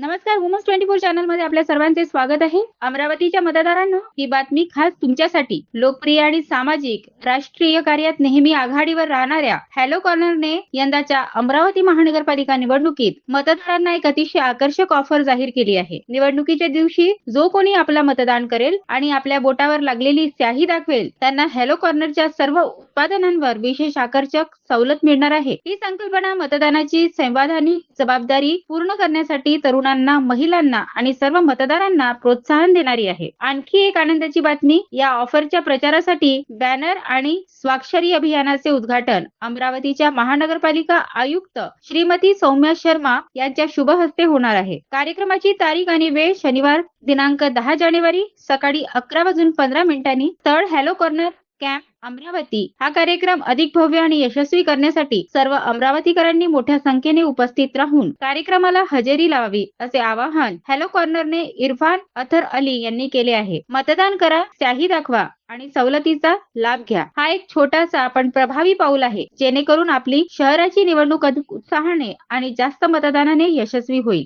नमस्कार, women's 24 channel मध्ये आपल्या सर्वांचे स्वागत आहे. अमरावतीच्या मतदारांनो, ही बातमी खास तुमच्यासाठी. लोकप्रिय आणि सामाजिक राष्ट्रीय कार्यात नेहमी आघाडीवर राहणाऱ्या हॅलो कॉर्नरने यंदाच्या अमरावती महानगरपालिका निवडणुकीत मतदारांना एक अतिशय आकर्षक ऑफर जाहीर केली आहे. निवडणुकीच्या दिवशी जो कोणी आपला मतदान करेल आणि आपल्या बोटावर लागलेली स्याही दाखवेल त्यांना हॅलो कॉर्नरच्या सर्व उत्पादनांवर विशेष आकर्षक सवलत मिळणार आहे. ही संकल्पना मतदानाची संवैधानिक जबाबदारी पूर्ण करण्यासाठी तरुणांना, महिलांना आणि सर्व मतदारांना प्रोत्साहन देणारी आहे. आणखी एक आनंदाची बातमी, या ऑफरच्या प्रचारासाठी बॅनर आणि स्वाक्षरी अभियानाचे उद्घाटन अमरावतीच्या महानगरपालिका आयुक्त श्रीमती सौम्या शर्मा यांच्या शुभ हस्ते होणार आहे. कार्यक्रमाची तारीख आणि वेळ शनिवार दिनांक 10 जानेवारी सकाळी 11:15 स्थळ हॅलो कॉर्नर कॅम्प अमरावती. हा कार्यक्रम अधिक भव्य आणि यशस्वी करण्यासाठी सर्व अमरावतीकरांनी मोठ्या संख्येने उपस्थित राहून कार्यक्रमाला हजेरी लावावी असे आवाहन हॅलो कॉर्नरने इरफान अथर अली यांनी केले आहे. मतदान करा, स्याही दाखवा आणि सवलतीचा लाभ घ्या. हा एक छोटासा पण प्रभावी पाऊल आहे, जेणेकरून आपली शहराची निवडणूक अधिक उत्साहाने आणि जास्त मतदानाने यशस्वी होईल.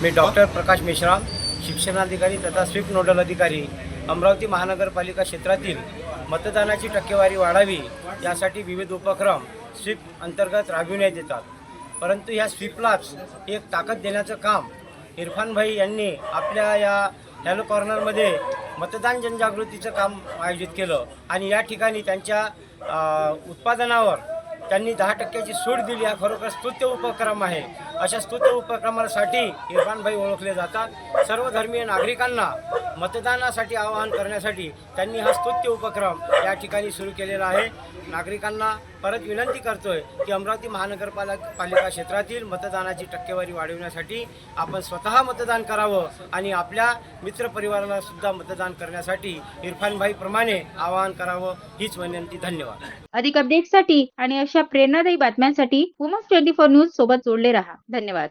मी डॉक्टर प्रकाश मेश्राम, शिक्षणाधिकारी तथा स्वीप नोडल अधिकारी, अमरावती महानगरपालिका क्षेत्रातील मतदानाची टक्केवारी वाढावी यासाठी विविध उपक्रम स्वीप अंतर्गत राबविण्यात येतात. परंतु ह्या स्वीपलाच एक ताकद देण्याचं काम इरफान भाई यांनी आपल्या या हॅलो कॉर्नरमध्ये मतदान जनजागृतीचं काम आयोजित केलं आणि या ठिकाणी त्यांच्या उत्पादनावर त्यांनी 10% सूट दिली. हा खरोखर स्तुत्य उपक्रम आहे. अशा स्तुत्य उपक्रमासाठी इरफान भाई ओळखले जातात. सर्व धर्मीय नागरिकांना मतदानासाठी आवाहन करण्यासाठी त्यांनी हा स्तुत्य उपक्रम या ठिकाणी सुरू केलेला आहे. नागरिकांना परत विनंती करतोय की अमरावती महानगरपालिका क्षेत्रातील मतदानाची टक्केवारी वाढवण्यासाठी आपण स्वतः मतदान करावं आणि आपल्या मित्रपरिवाराला सुद्धा मतदान करण्यासाठी इरफान भाई प्रमाणे आवाहन करावं, हीच विनंती. धन्यवाद. अधिक अपडेट्ससाठी आणि अशा प्रेरणादायी बातम्यांसाठी वुमन्स 24 न्यूज सोबत जोडले रहा. धन्यवाद.